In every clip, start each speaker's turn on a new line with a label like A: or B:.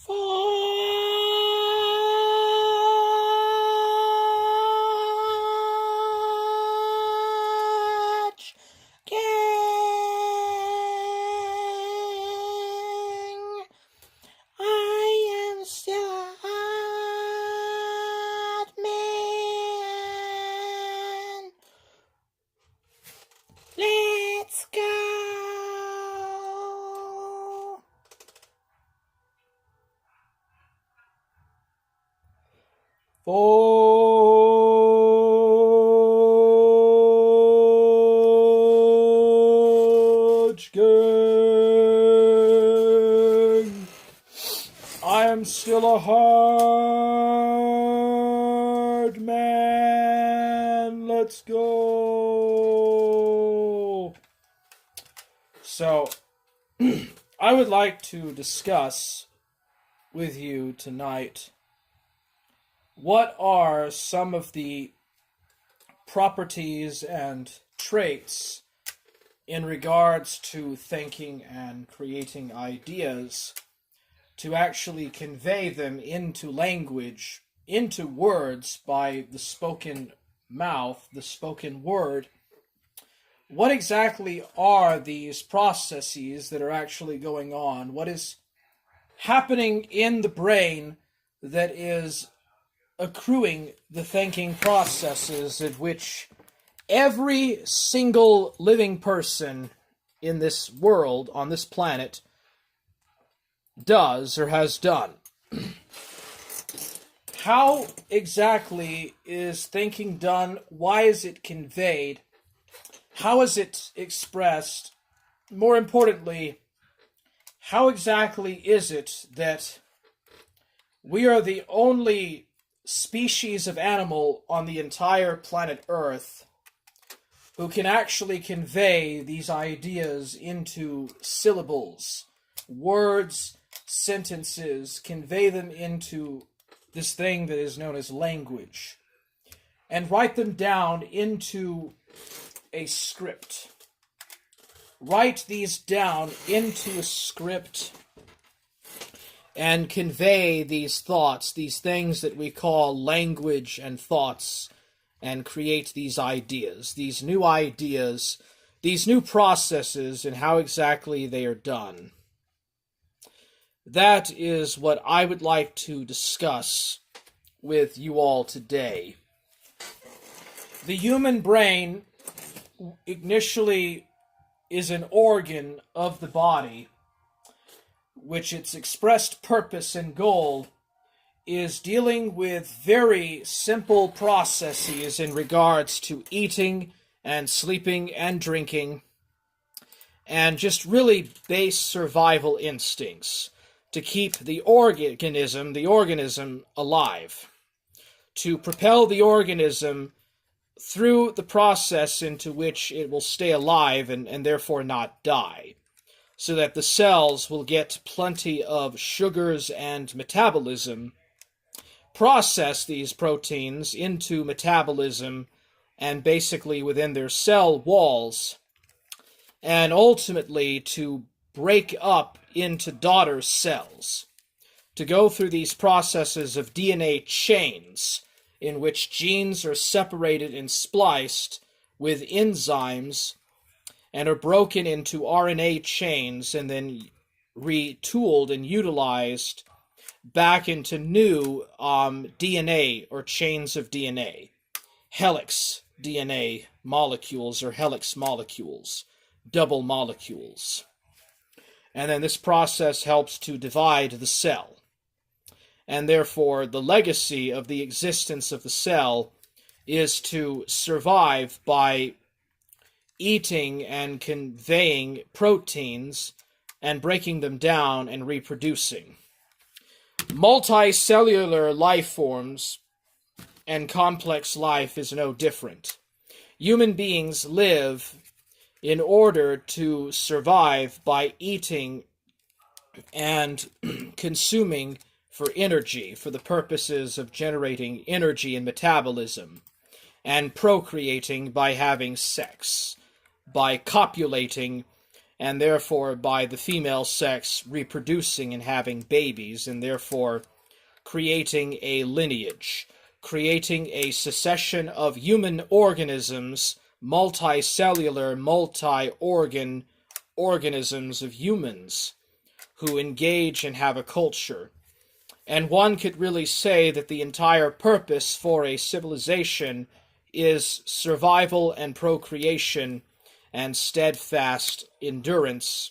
A: Fudge King. I am still a hot man. Let's go. Fudge Gang. I am still a hard man. Let's go. So, I would like to discuss with you tonight what are some of the properties and traits in regards to thinking and creating ideas to actually convey them into language, into words by the spoken mouth, the spoken word. What exactly are these processes that are actually going on? What is happening in the brain that is accruing the thinking processes of which every single living person in this world, on this planet, does or has done? How exactly is thinking done? Why is it conveyed? How is it expressed? More importantly, how exactly is it that we are the only species of animal on the entire planet Earth who can actually convey these ideas into syllables, words, sentences, convey them into this thing that is known as language, and write them down into a script. Write these down into a script and convey these thoughts, these things that we call language and thoughts, and create these ideas, these new processes, and how exactly they are done. That is what I would like to discuss with you all today. The human brain initially is an organ of the body, which its expressed purpose and goal is dealing with very simple processes in regards to eating and sleeping and drinking, and just really base survival instincts to keep the organism alive, to propel the organism through the process into which it will stay alive and therefore not die, so that the cells will get plenty of sugars and metabolism, process these proteins into metabolism and basically within their cell walls, and ultimately to break up into daughter cells, to go through these processes of DNA chains in which genes are separated and spliced with enzymes and are broken into RNA chains and then retooled and utilized back into new DNA or chains of DNA, helix DNA molecules or helix molecules, double molecules. And then this process helps to divide the cell. And therefore, the legacy of the existence of the cell is to survive by eating and conveying proteins and breaking them down and reproducing. Multicellular life forms and complex life is no different. Human beings live in order to survive by eating and consuming for energy, for the purposes of generating energy and metabolism, and procreating by having sex, by copulating and therefore by the female sex reproducing and having babies, and therefore creating a lineage, creating a succession of human organisms, multicellular, multi-organ organisms of humans who engage and have a culture. And one could really say that the entire purpose for a civilization is survival and procreation and steadfast endurance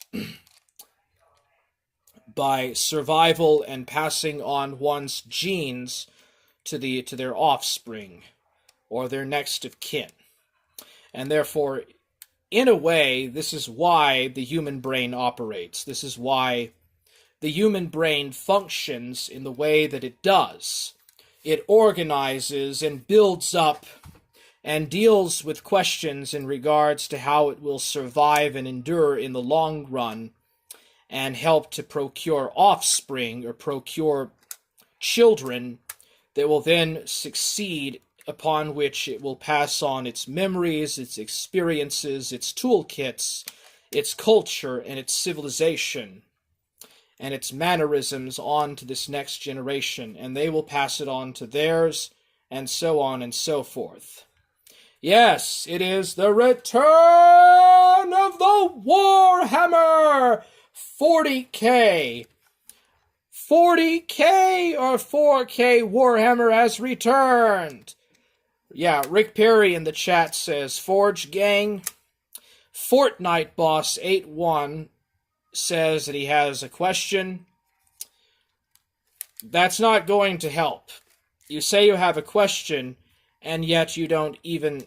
A: by survival and passing on one's genes to their offspring or their next of kin. And therefore, in a way, this is why the human brain operates. This is why the human brain functions in the way that it does. It organizes and builds up and deals with questions in regards to how it will survive and endure in the long run and help to procure offspring or procure children that will then succeed, upon which it will pass on its memories, its experiences, its toolkits, its culture, and its civilization, and its mannerisms on to this next generation, and they will pass it on to theirs, and so on and so forth. Yes, it is the return of the Warhammer 40K. 40K or 4K Warhammer has returned. Yeah, Rick Perry in the chat says, Forge Gang. Fortnite Boss 81 says that he has a question. That's not going to help. You say you have a question, and yet you don't even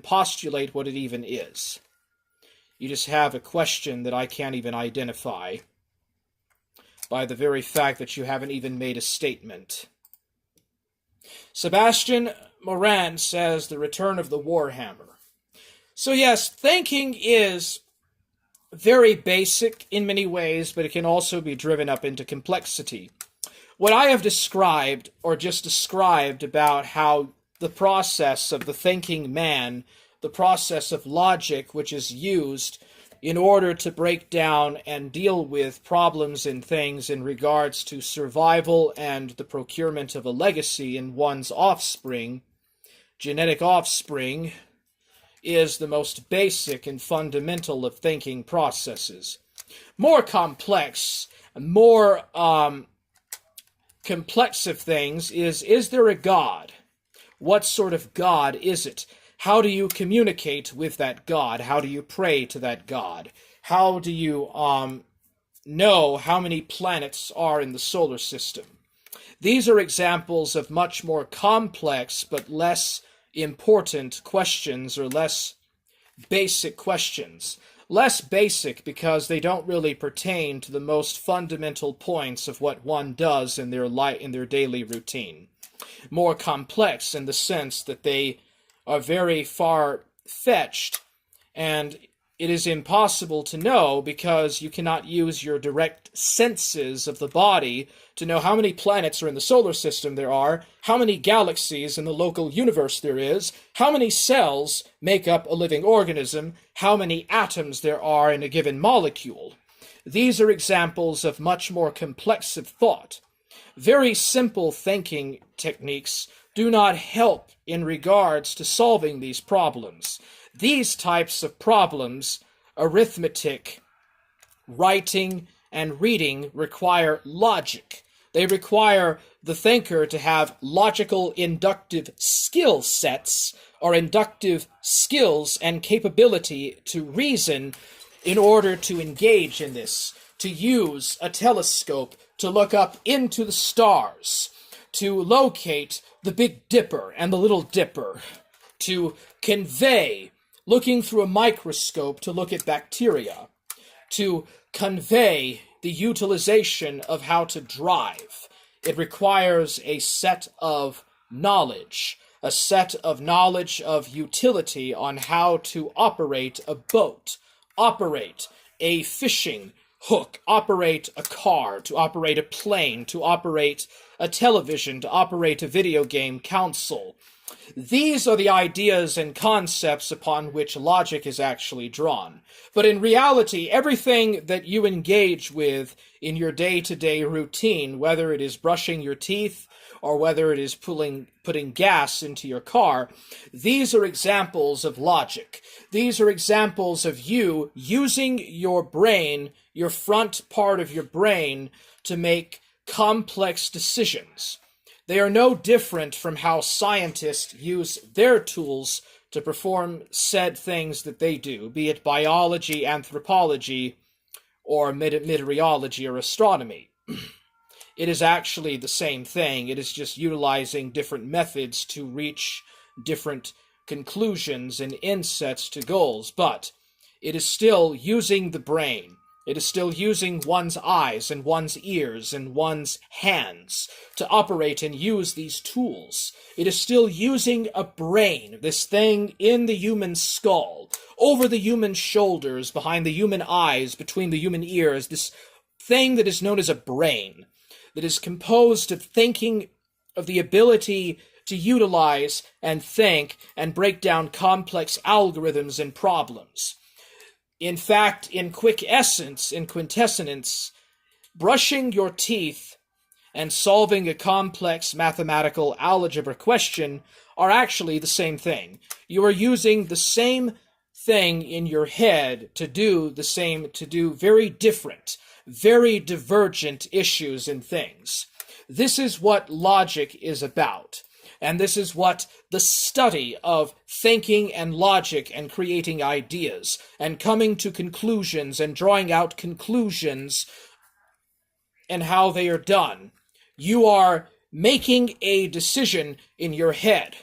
A: postulate what it even is. You just have a question that I can't even identify by the very fact that you haven't even made a statement. Sebastian Moran says the return of the Warhammer. So yes, thinking is very basic in many ways, but it can also be driven up into complexity. What I have described, or just described about how the process of the thinking man, the process of logic which is used in order to break down and deal with problems and things in regards to survival and the procurement of a legacy in one's offspring, genetic offspring, is the most basic and fundamental of thinking processes. More complex, more complex of things is there a God? What sort of God is it? How do you communicate with that God? How do you pray to that God? How do you know how many planets are in the solar system? These are examples of much more complex but less important questions, or less basic questions. Less basic because they don't really pertain to the most fundamental points of what one does in their daily routine. More complex in the sense that they are very far-fetched, and it is impossible to know because you cannot use your direct senses of the body to know how many planets are in the solar system there are, how many galaxies in the local universe there is, how many cells make up a living organism, how many atoms there are in a given molecule. These are examples of much more complex of thought. Very simple thinking techniques do not help in regards to solving these problems. These types of problems, arithmetic, writing, and reading, require logic. They require the thinker to have logical inductive skill sets, or inductive skills and capability to reason in order to engage in this, to use a telescope to look up into the stars, to locate the Big Dipper and the Little Dipper, to convey, looking through a microscope to look at bacteria, to convey the utilization of how to drive. It requires a set of knowledge, a set of knowledge of utility on how to operate a boat, operate a fishing hook, operate a car, to operate a plane, to operate a television, to operate a video game console, These are the ideas and concepts upon which logic is actually drawn. But in reality, everything that you engage with in your day-to-day routine, whether it is brushing your teeth or whether it is putting gas into your car, these are examples of logic. These are examples of you using your brain, your front part of your brain, to make complex decisions. They are no different from how scientists use their tools to perform said things that they do, be it biology, anthropology, or meteorology or astronomy. It is actually the same thing. It is just utilizing different methods to reach different conclusions and insets to goals, but it is still using the brain. It is still using one's eyes and one's ears and one's hands to operate and use these tools. It is still using a brain, this thing in the human skull, over the human shoulders, behind the human eyes, between the human ears, this thing that is known as a brain, that is composed of thinking, of the ability to utilize and think and break down complex algorithms and problems. In fact, in quintessence, brushing your teeth and solving a complex mathematical algebra question are actually the same thing. You are using the same thing in your head to do very different, very divergent issues and things. This is what logic is about. And this is what the study of thinking and logic and creating ideas and coming to conclusions and drawing out conclusions and how they are done. You are making a decision in your head.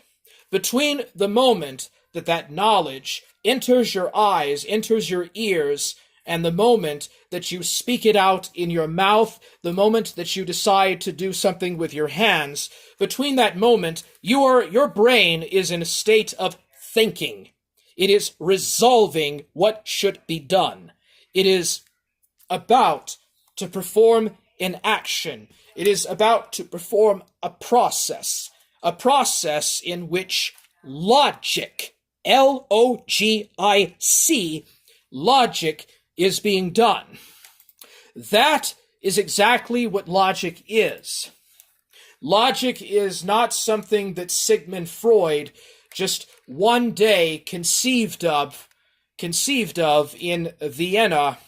A: Between the moment that that knowledge enters your eyes, enters your ears, and the moment that you speak it out in your mouth, the moment that you decide to do something with your hands, between that moment, your brain is in a state of thinking. It is resolving what should be done. It is about to perform an action. It is about to perform a process in which logic, L-O-G-I-C, logic is being done. That is exactly what logic is. Logic is not something that Sigmund Freud just one day conceived of in Vienna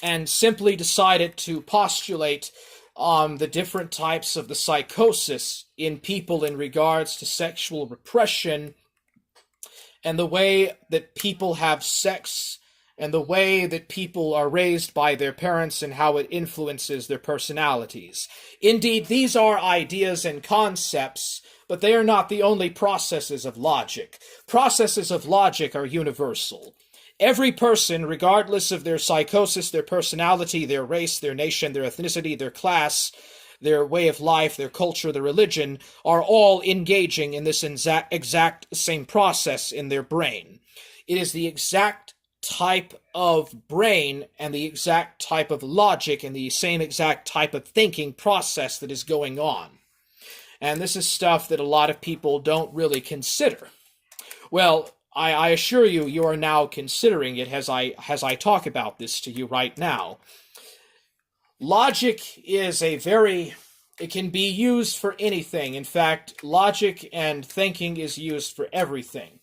A: and simply decided to postulate the different types of the psychosis in people in regards to sexual repression and the way that people have sex and the way that people are raised by their parents and how it influences their personalities. Indeed, these are ideas and concepts, but they are not the only processes of logic. Processes of logic are universal. Every person, regardless of their psychosis, their personality, their race, their nation, their ethnicity, their class, their way of life, their culture, their religion, are all engaging in this exact same process in their brain. It is the exact type of brain and the exact type of logic and the same exact type of thinking process that is going on. And this is stuff that a lot of people don't really consider. Well, I assure you, you are now considering it as I talk about this to you right now. Logic is it can be used for anything. In fact, logic and thinking is used for everything.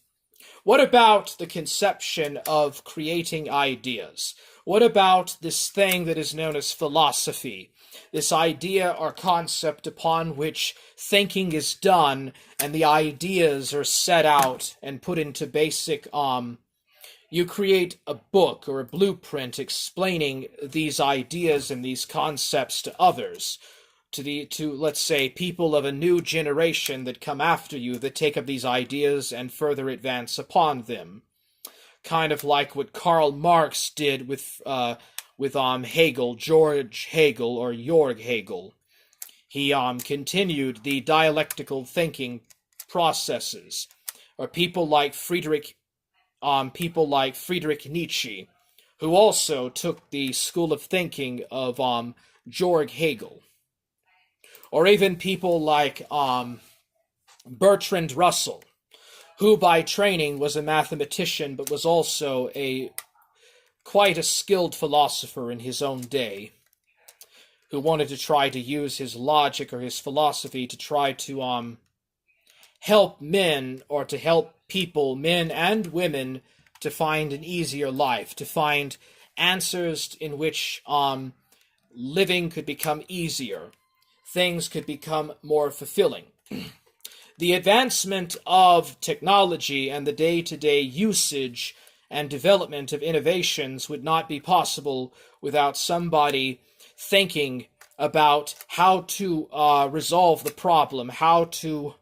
A: What about the conception of creating ideas? What about this thing that is known as philosophy? This idea or concept upon which thinking is done and the ideas are set out and put into basic, you create a book or a blueprint explaining these ideas and these concepts to others. To let's say, people of a new generation that come after you that take up these ideas and further advance upon them. Kind of like what Karl Marx did with Hegel, George Hegel, or Georg Hegel. He continued the dialectical thinking processes. Or people like Friedrich Nietzsche, who also took the school of thinking of Georg Hegel. Or even people like Bertrand Russell, who by training was a mathematician but was also quite a skilled philosopher in his own day, who wanted to try to use his logic or his philosophy to try to help men, or to help people, men and women, to find an easier life, to find answers in which living could become easier, things could become more fulfilling. The advancement of technology and the day-to-day usage and development of innovations would not be possible without somebody thinking about how to resolve the problem, how to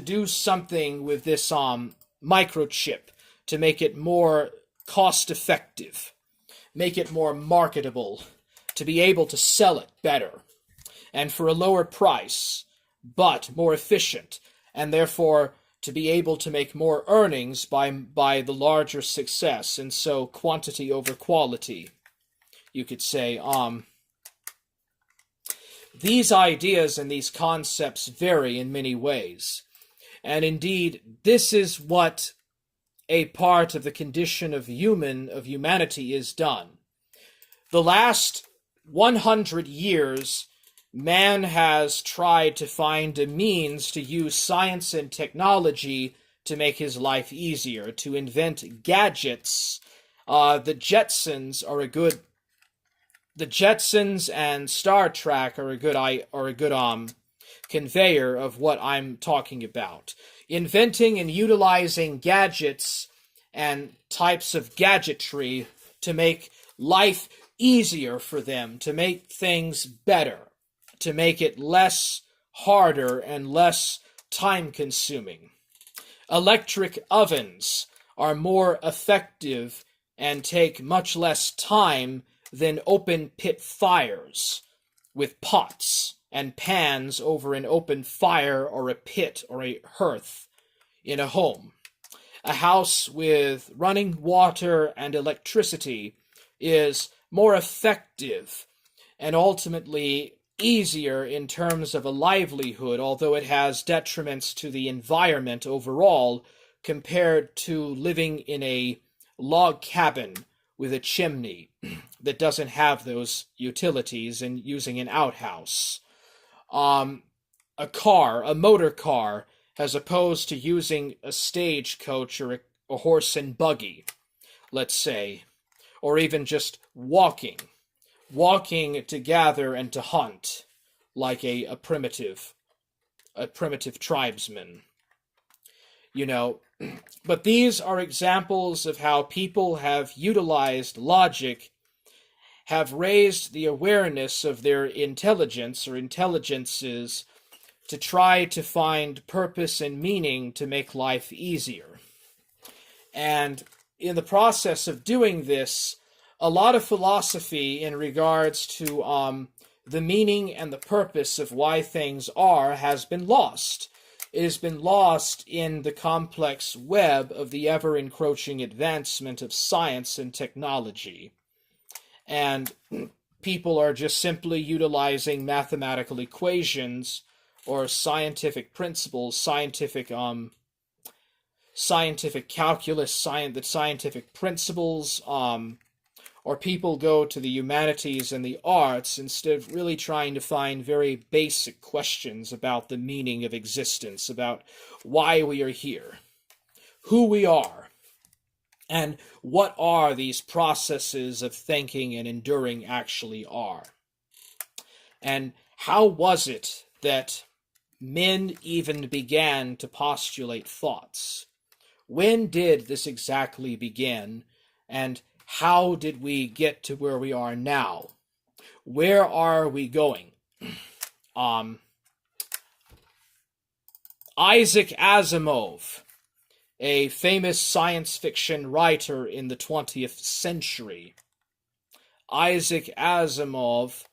A: do something with this microchip to make it more cost-effective, make it more marketable, to be able to sell it better, and for a lower price, but more efficient, and therefore to be able to make more earnings by the larger success, and so quantity over quality, you could say. These ideas and these concepts vary in many ways, and indeed this is what a part of the condition of humanity is done. The last 100 years, man has tried to find a means to use science and technology to make his life easier, to invent gadgets. The Jetsons and Star Trek are a good conveyor of what I'm talking about. Inventing and utilizing gadgets and types of gadgetry to make life easier for them, to make things better, to make it less harder and less time-consuming. Electric ovens are more effective and take much less time than open-pit fires with pots and pans over an open fire or a pit or a hearth in a home. A house with running water and electricity is more effective and ultimately easier in terms of a livelihood, although it has detriments to the environment overall compared to living in a log cabin with a chimney that doesn't have those utilities and using an outhouse. A motor car, as opposed to using a stagecoach or a horse and buggy, let's say, or even just walking to gather and to hunt, like a primitive tribesman. But these are examples of how people have utilized logic, have raised the awareness of their intelligence or intelligences to try to find purpose and meaning to make life easier. And in the process of doing this, a lot of philosophy in regards to the meaning and the purpose of why things are has been lost. It has been lost in the complex web of the ever-encroaching advancement of science and technology. And people are just simply utilizing mathematical equations or scientific principles, scientific calculus, the scientific principles, or people go to the humanities and the arts instead of really trying to find very basic questions about the meaning of existence, about why we are here, who we are, and what are these processes of thinking and enduring actually are. And how was it that men even began to postulate thoughts? When did this exactly begin, and how did we get to where we are now? Where are we going? Isaac Asimov, a famous science fiction writer in the 20th century. Isaac Asimov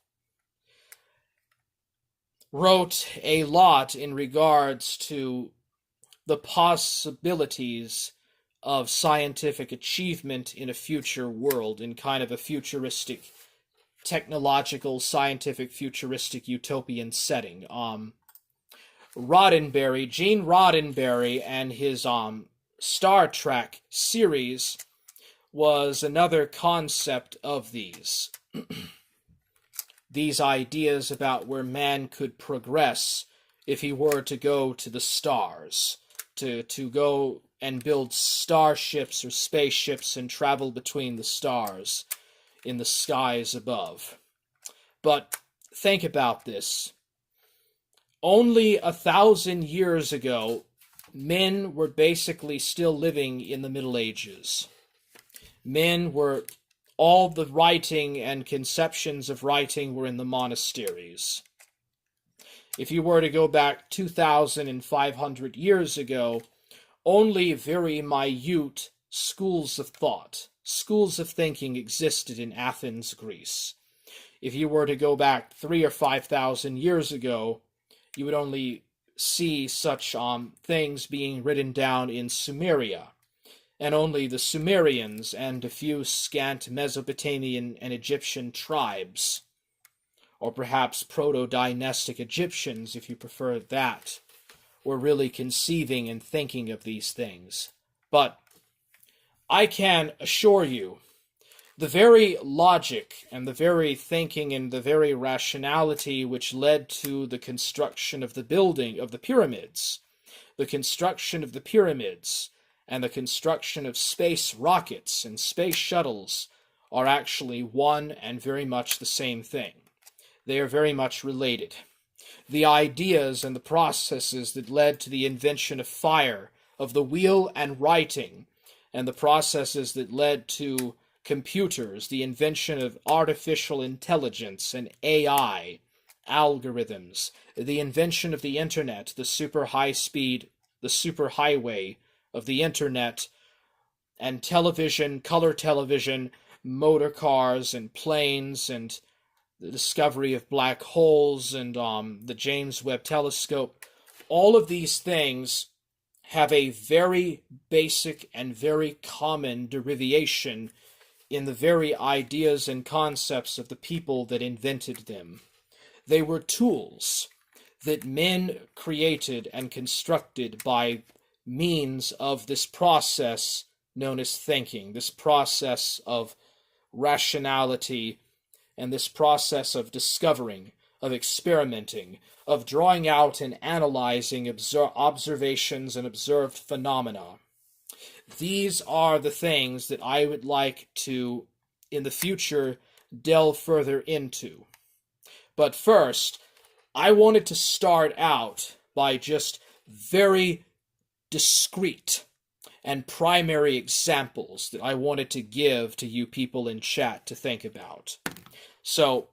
A: wrote a lot in regards to the possibilities of scientific achievement in a future world, in kind of a futuristic, technological, scientific, futuristic, utopian setting. Gene Roddenberry, and his Star Trek series was another concept of these. These ideas about where man could progress if he were to go to the stars, to go and build starships or spaceships and travel between the stars in the skies above. But think about this. Only 1,000 years ago, men were basically still living in the Middle Ages. All the writing and conceptions of writing were in the monasteries. If you were to go back 2,500 years ago, only very minute schools of thought, schools of thinking existed in Athens, Greece. If you were to go back 3,000 or 5,000 years ago, you would only see such things being written down in Sumeria, and only the Sumerians and a few scant Mesopotamian and Egyptian tribes, or perhaps proto-dynastic Egyptians, if you prefer that, were really conceiving and thinking of these things. But I can assure you, the very logic and the very thinking and the very rationality which led to the construction of the building of the pyramids, the construction of the pyramids, and the construction of space rockets and space shuttles are actually one and very much the same thing. They are very much related. The ideas and the processes that led to the invention of fire, of the wheel and writing, and the processes that led to computers, the invention of artificial intelligence and AI, algorithms, the invention of the internet, the super high speed, the super highway of the internet, and television, color television, motor cars and planes, and the discovery of black holes and the James Webb Telescope. All of these things have a very basic and very common derivation in the very ideas and concepts of the people that invented them. They were tools that men created and constructed by means of this process known as thinking, this process of rationality, and this process of discovering, of experimenting, of drawing out and analyzing observations and observed phenomena. These are the things that I would like to, in the future, delve further into. But first, I wanted to start out by just very discrete and primary examples that I wanted to give to you people in chat to think about. So,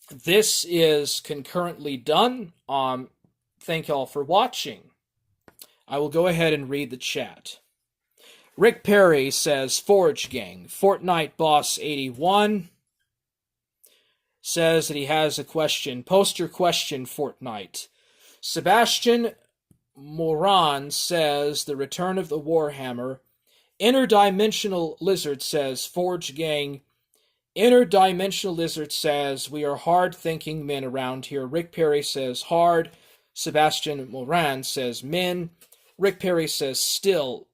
A: this is concurrently done. Thank y'all for watching. I will go ahead and read the chat. Rick Perry says, Forge Gang. Fortnite Boss 81 says that he has a question. Post your question, Fortnite. Sebastian Moran says, The Return of the Warhammer. Interdimensional Lizard says, Forge Gang. Interdimensional Lizard says, we are hard-thinking men around here. Rick Perry says, hard. Sebastian Moran says, men. Rick Perry says, still.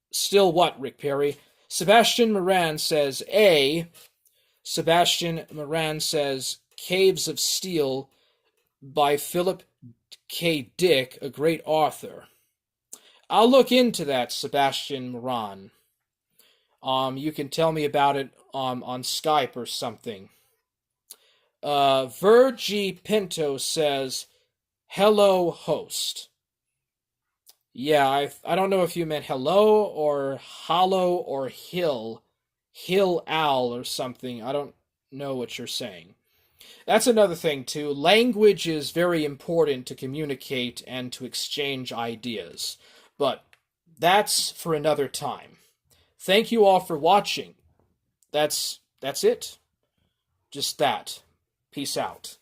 A: Still what, Rick Perry? Sebastian Moran says, A. Sebastian Moran says, Caves of Steel by Philip K. Dick, a great author. I'll look into that, Sebastian Moran. You can tell me about it on Skype or something. Virgie Pinto says, hello, host. Yeah, I don't know if you meant hello or hollow or hill owl or something. I don't know what you're saying. That's another thing, too. Language is very important to communicate and to exchange ideas. But that's for another time. Thank you all for watching. That's it. Just that. Peace out.